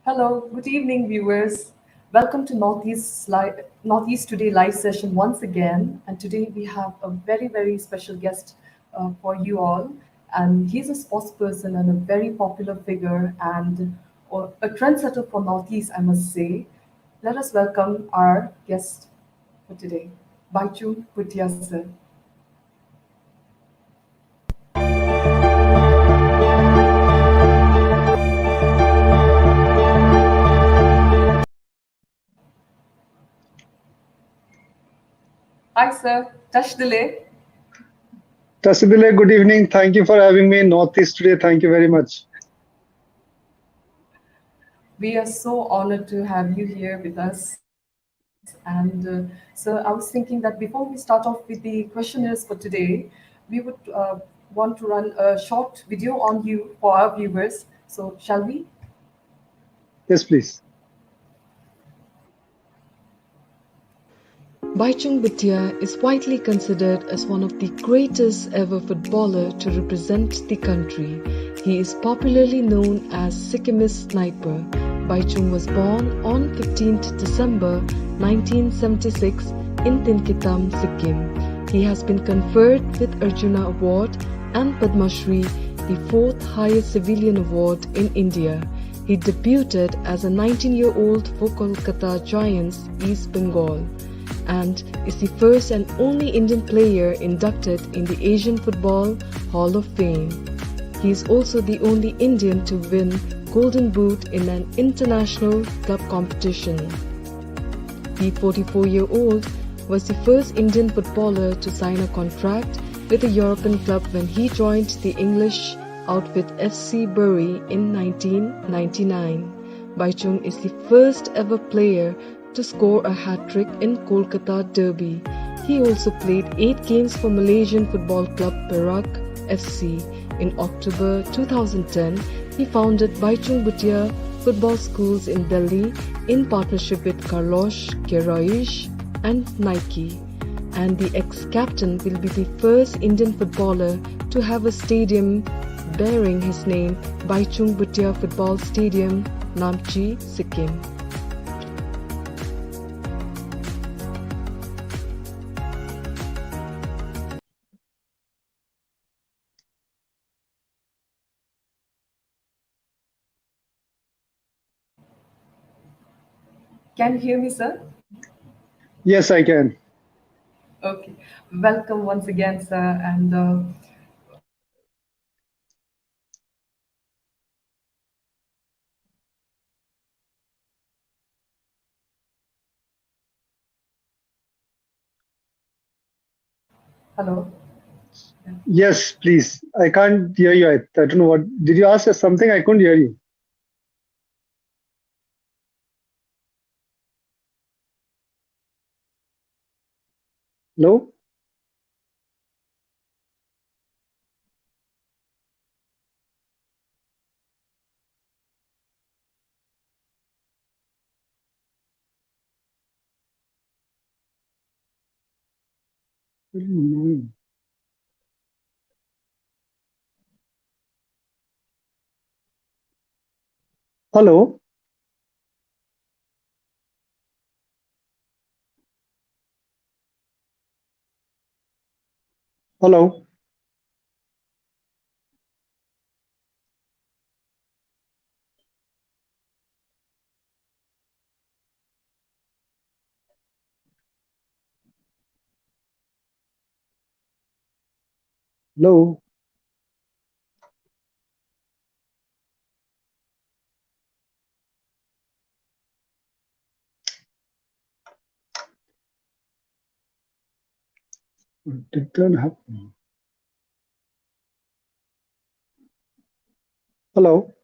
Hello, good evening, viewers. Welcome to Northeast Today live session once again. And today we have a very special guest for you all. And he's a sports person and a very popular figure and a trendsetter for Northeast, I must say. Let us welcome our guest for today, Bhaichung Bhutia sir. Hi, sir. Touch delay. Tasidile, good evening. Thank you for having me in Northeast today. Thank you very much. We are so honored to have you here with us. And so I was thinking that before we start off with the questionnaires for today, we would want to run a short video on you for our viewers. So, shall we? Yes, please. Bhaichung Bhutia is widely considered as one of the greatest ever footballer to represent the country. He is popularly known as Sikkimese Sniper. Bhaichung was born on 15th December 1976 in Tinkitam, Sikkim. He has been conferred with Arjuna Award and Padma Shri, the fourth highest civilian award in India. He debuted as a 19-year-old for Kolkata Giants, East Bengal, and is the first and only Indian player inducted in the Asian Football Hall of Fame. He is also the only Indian to win Golden Boot in an international club competition. The 44-year-old was the first Indian footballer to sign a contract with a European club when he joined the English outfit FC Bury in 1999. Bhaichung is the first ever player to score a hat-trick in Kolkata Derby. He also played 8 games for Malaysian football club Perak FC. In October 2010, he founded Bhaichung Bhutia football schools in Delhi in partnership with Carlos Queiroz and Nike. And the ex-captain will be the first Indian footballer to have a stadium bearing his name, Bhaichung Bhutia Football Stadium, Namchi, Sikkim. Can you hear me, sir? Yes, I can. Okay. Welcome once again, sir. And hello. Yes, please. I can't hear you. I don't know what. Did you ask us something? I couldn't hear you. No? Mm. Hello? Hello? Hello? What did that happen? Hello?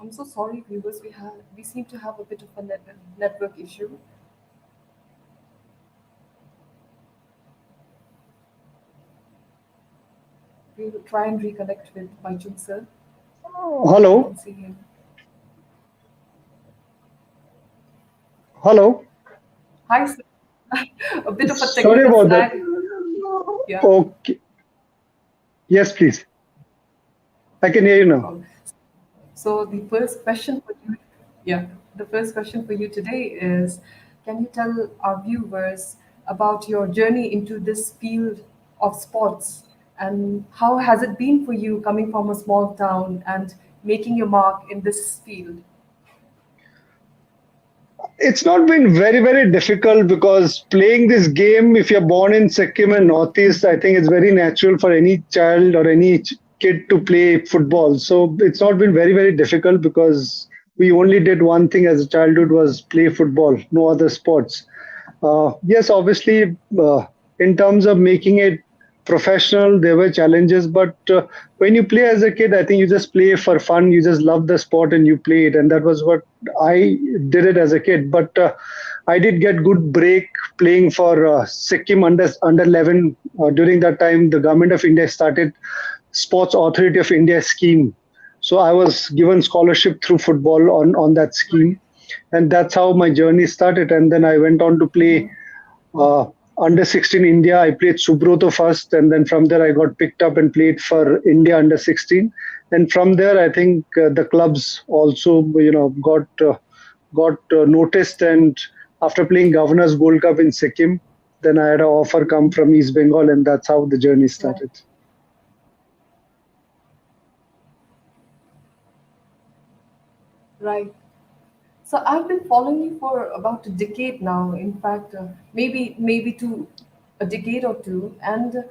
I'm so sorry, viewers. We seem to have a bit of a network issue. We will try and reconnect with Bhaichung sir. I Hello, don't see him. hello. Hi, sir. A bit of a Sorry technical about that. snag. Yeah, Okay. Yes, please. I can hear you no now. problem. So the first question for you, yeah, the first question for you today is, can you tell our viewers about your journey into this field of sports and how has it been for you coming from a small town and making your mark in this field? It's not been very, very difficult because playing this game, if you're born in Sikkim and Northeast, I think it's very natural for any child or any kid to play football. So it's not been very, very difficult because we only did one thing as a childhood was play football, no other sports. Yes, obviously, in terms of making it professional, there were challenges. But when you play as a kid, I think you just play for fun. You just love the sport and you play it, and that was what I did it as a kid. But I did get good break playing for Sikkim under 11. During that time, the government of India started Sports Authority of India scheme. So I was given scholarship through football on that scheme, and that's how my journey started. And then I went on to play uh, under 16 India. I played Subroto first, and then from there I got picked up and played for India under 16. And from there, I think the clubs also, got noticed. And after playing Governors Gold Cup in Sikkim, then I had an offer come from East Bengal, and that's how the journey Right. started. Right. So I've been following you for about a decade now. In fact, maybe to a decade or two, and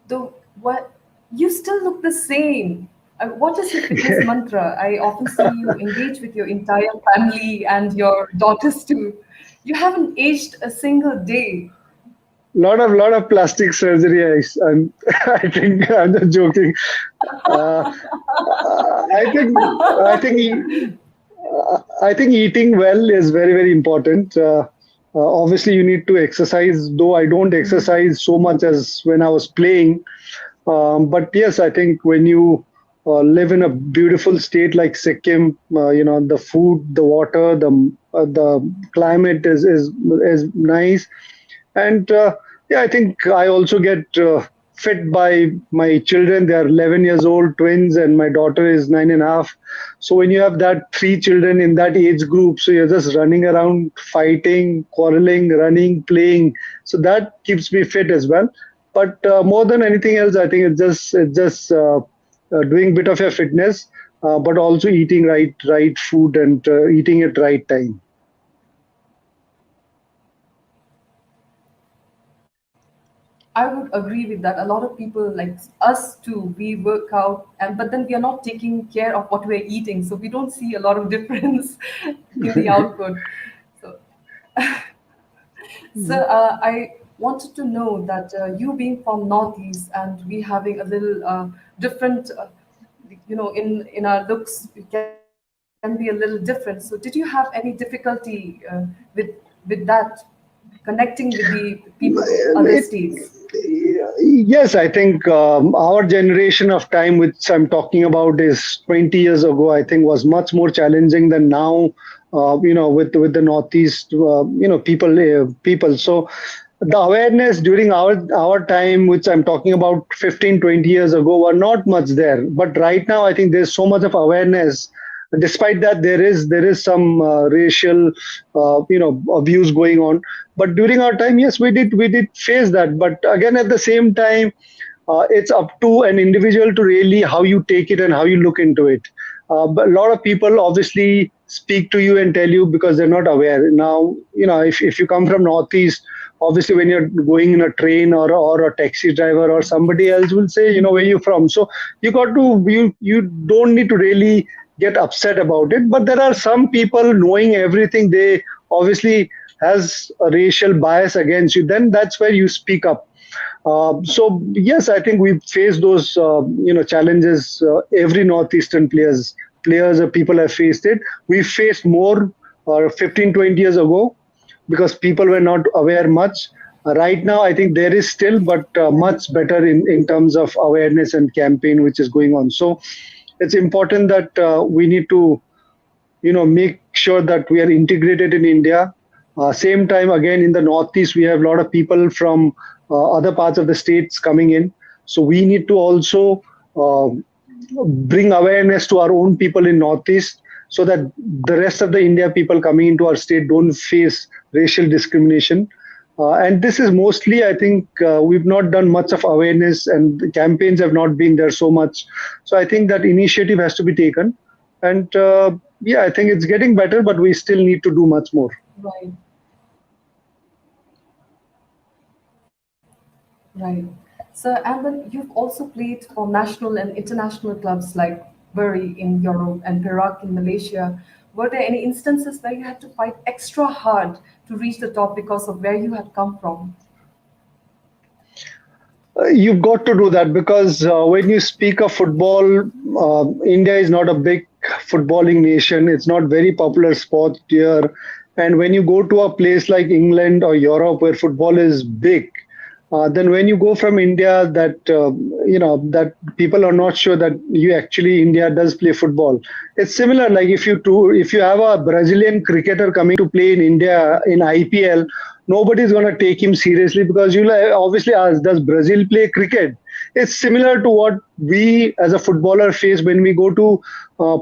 the what you still look the same. What is your fitness mantra? I often see you engage with your entire family and your daughters too. You haven't aged a single day. Lot of plastic surgery. I'm, I think I'm just joking. Uh, I think eating well is very, very important. Obviously, you need to exercise, though I don't exercise so much as when I was playing. But yes, I think when you live in a beautiful state like Sikkim, the food, the water, the climate is nice. And yeah, I think I also get fit by my children. They are 11 years old, twins, and my daughter is 9.5. So when you have that three children in that age group, so you're just running around, fighting, quarreling, running, playing. So that keeps me fit as well. But more than anything else, I think it's just doing bit of your fitness, but also eating right food and eating at right time. I would agree with that. A lot of people like us too, we work out and but then we are not taking care of what we're eating. So we don't see a lot of difference in the output. So, I wanted to know that you being from Northeast and we having a little different, in our looks, it can be a little different. So did you have any difficulty with that, connecting with the people of other It, states? yes, I think our generation of time, which I'm talking about, is 20 years ago. I think was much more challenging than now. With the Northeast, people. So the awareness during our time, which I'm talking about 15, 20 years ago, were not much there. But right now, I think there's so much of awareness. Despite that, there is some racial, abuse going on. But during our time, yes, we did face that. But again, at the same time, it's up to an individual to really how you take it and how you look into it. But a lot of people obviously speak to you and tell you because they're not aware. Now, if you come from Northeast, obviously when you're going in a train or a taxi driver or somebody else will say, where you from. So you don't need to really get upset about it. But there are some people knowing everything, they obviously has a racial bias against you. Then that's where you speak up. So yes, I think we've faced those challenges. Every northeastern players or people have faced it. We faced more 15, 20 years ago because people were not aware much. Right now, I think there is still, but much better in terms of awareness and campaign which is going on. So it's important that we need to make sure that we are integrated in India. Same time, again, in the Northeast, we have a lot of people from other parts of the states coming in. So we need to also uh, bring awareness to our own people in Northeast, so that the rest of the India people coming into our state don't face racial discrimination. And this is mostly, I think, we've not done much of awareness, and the campaigns have not been there so much. So I think that initiative has to be taken. And yeah, I think it's getting better, but we still need to do much more. Right, right. So, and then you've also played for national and international clubs like Bury in Europe and Perak in Malaysia. Were there any instances where you had to fight extra hard to reach the top because of where you had come from? You've got to do that, because when you speak of football, India is not a big footballing nation. It's not very popular sport here. And when you go to a place like England or Europe where football is big, then when you go from India, that people are not sure that you actually India does play football. It's similar, like if you have a Brazilian cricketer coming to play in India in IPL, nobody's going to take him seriously, because you'll obviously ask, does Brazil play cricket? It's similar to what we as a footballer face when we go to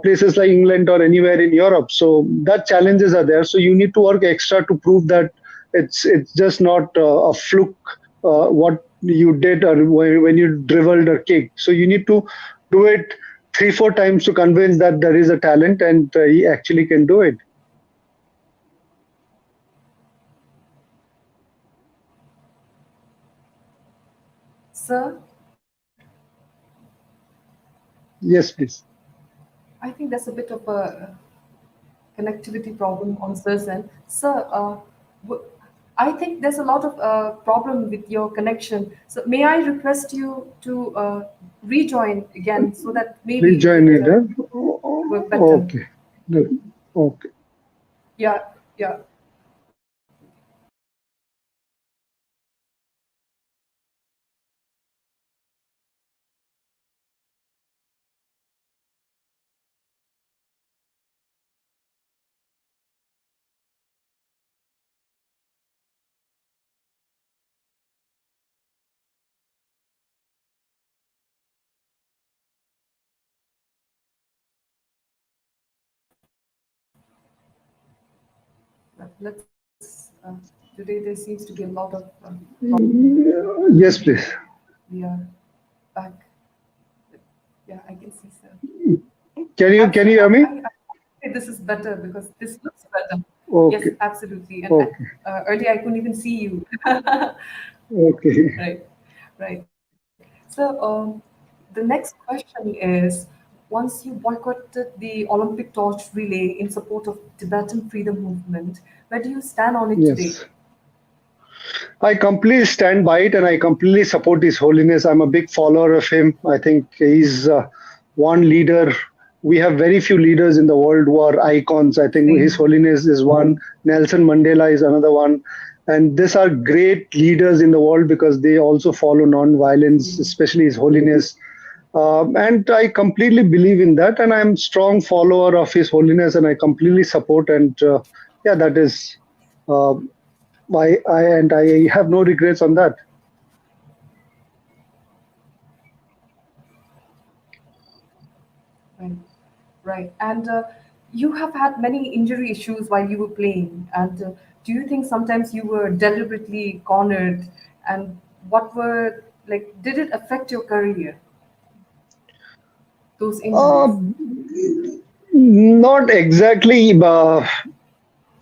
places like England or anywhere in Europe. So that challenges are there. So you need to work extra to prove that it's just not a fluke what you did, or when you dribbled or kicked. So you need to do it 3 4 times to convince that there is a talent, and he actually can do it. Sir, Yes, please. I think there's a bit of a connectivity problem on Sir's end. Sir, w- I think there's a lot of problem with your connection. So may I request you to rejoin again so that maybe it Rejoin would it. Huh? work better? Okay. Good. Okay. Yeah, yeah. Let's. Today there seems to be a lot of problem. Yes, please. We are back. Yeah, I can see, sir. Can you hear me? I think this is better because this looks better. Yes, Okay. absolutely. And Okay. earlier I couldn't even see you. Okay. Right, right. So the next question is, once you boycotted the Olympic torch relay in support of Tibetan freedom movement, where do you stand on it today? Yes. I completely stand by it, and I completely support His Holiness. I'm a big follower of him. I think he's one leader. We have very few leaders in the world who are icons. I think His Same. Holiness is one, Nelson Mandela is another one. And these are great leaders in the world, because they also follow non-violence, Mm. especially His Holiness. And I completely believe in that, and I'm strong follower of His Holiness, and I completely support. And yeah, that is uh, I have no regrets on that. Right, right. And you have had many injury issues while you were playing. And do you think sometimes you were deliberately cornered? And what were, like, did it affect your career, those Uh, injuries? Not exactly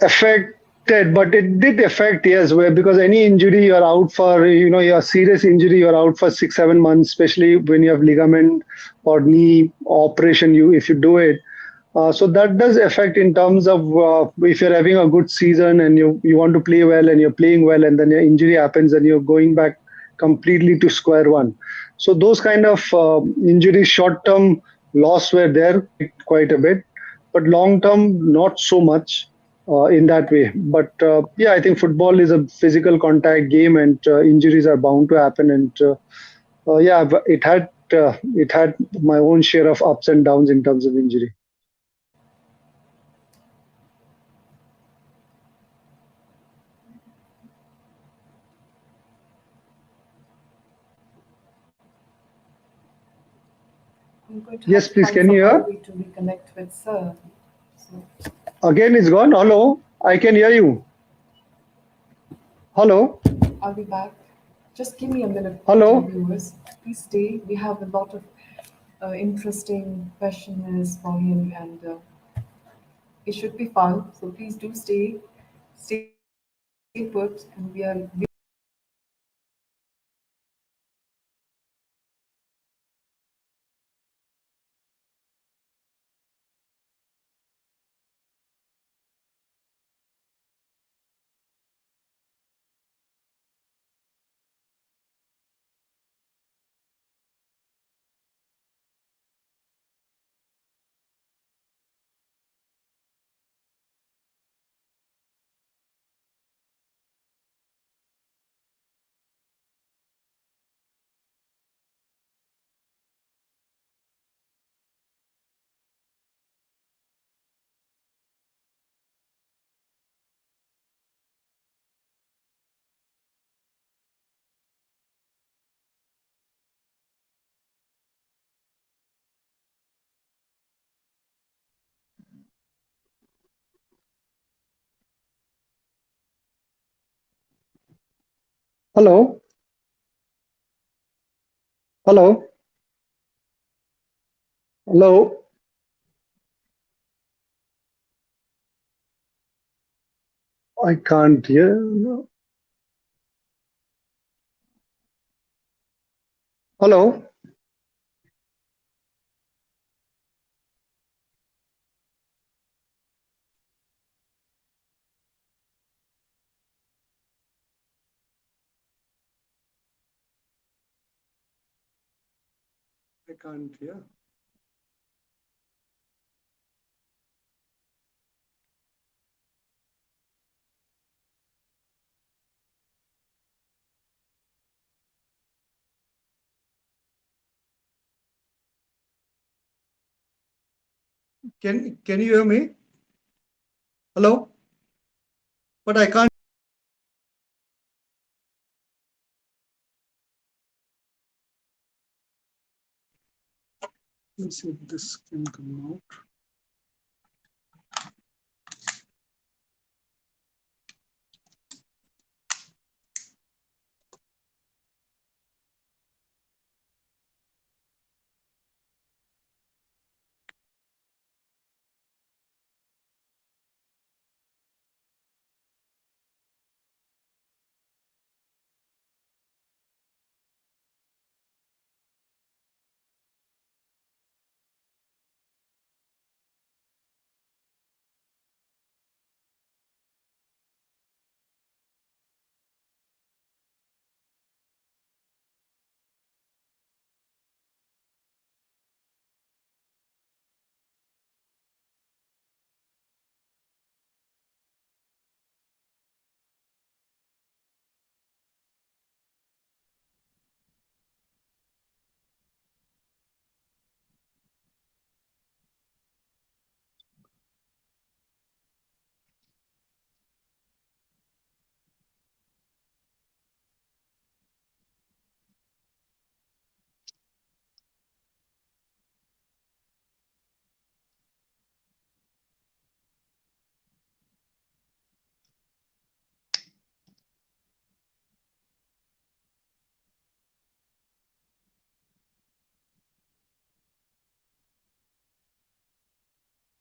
affected, but it did affect, yes, where, because any injury you're out for, your serious injury, you're out for 6 7 months, especially when you have ligament or knee operation. If you do it, so that does affect in terms of if you're having a good season and you want to play well and you're playing well, and then your injury happens and you're going back completely to square one. So those kind of injuries, short term loss were there quite a bit, but long term not so much. in that way. But yeah, I think football is a physical contact game, and injuries are bound to happen. And yeah, but it had my own share of ups and downs in terms of injury. I'm going to have Yes, to please. find Can some you other hear? way to reconnect with Sir. So Again, it's gone. Hello, I can hear you. Hello, I'll be back. Just give me a minute, dear hello. viewers. Please stay. We have a lot of interesting questions for him, and it should be fun. So please do stay put, and we are Hello, hello, hello. I can't hear. No. Hello, I can't hear. Can you hear me? Hello, but I can't. Let's see if this can come out.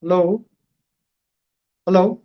Hello, hello.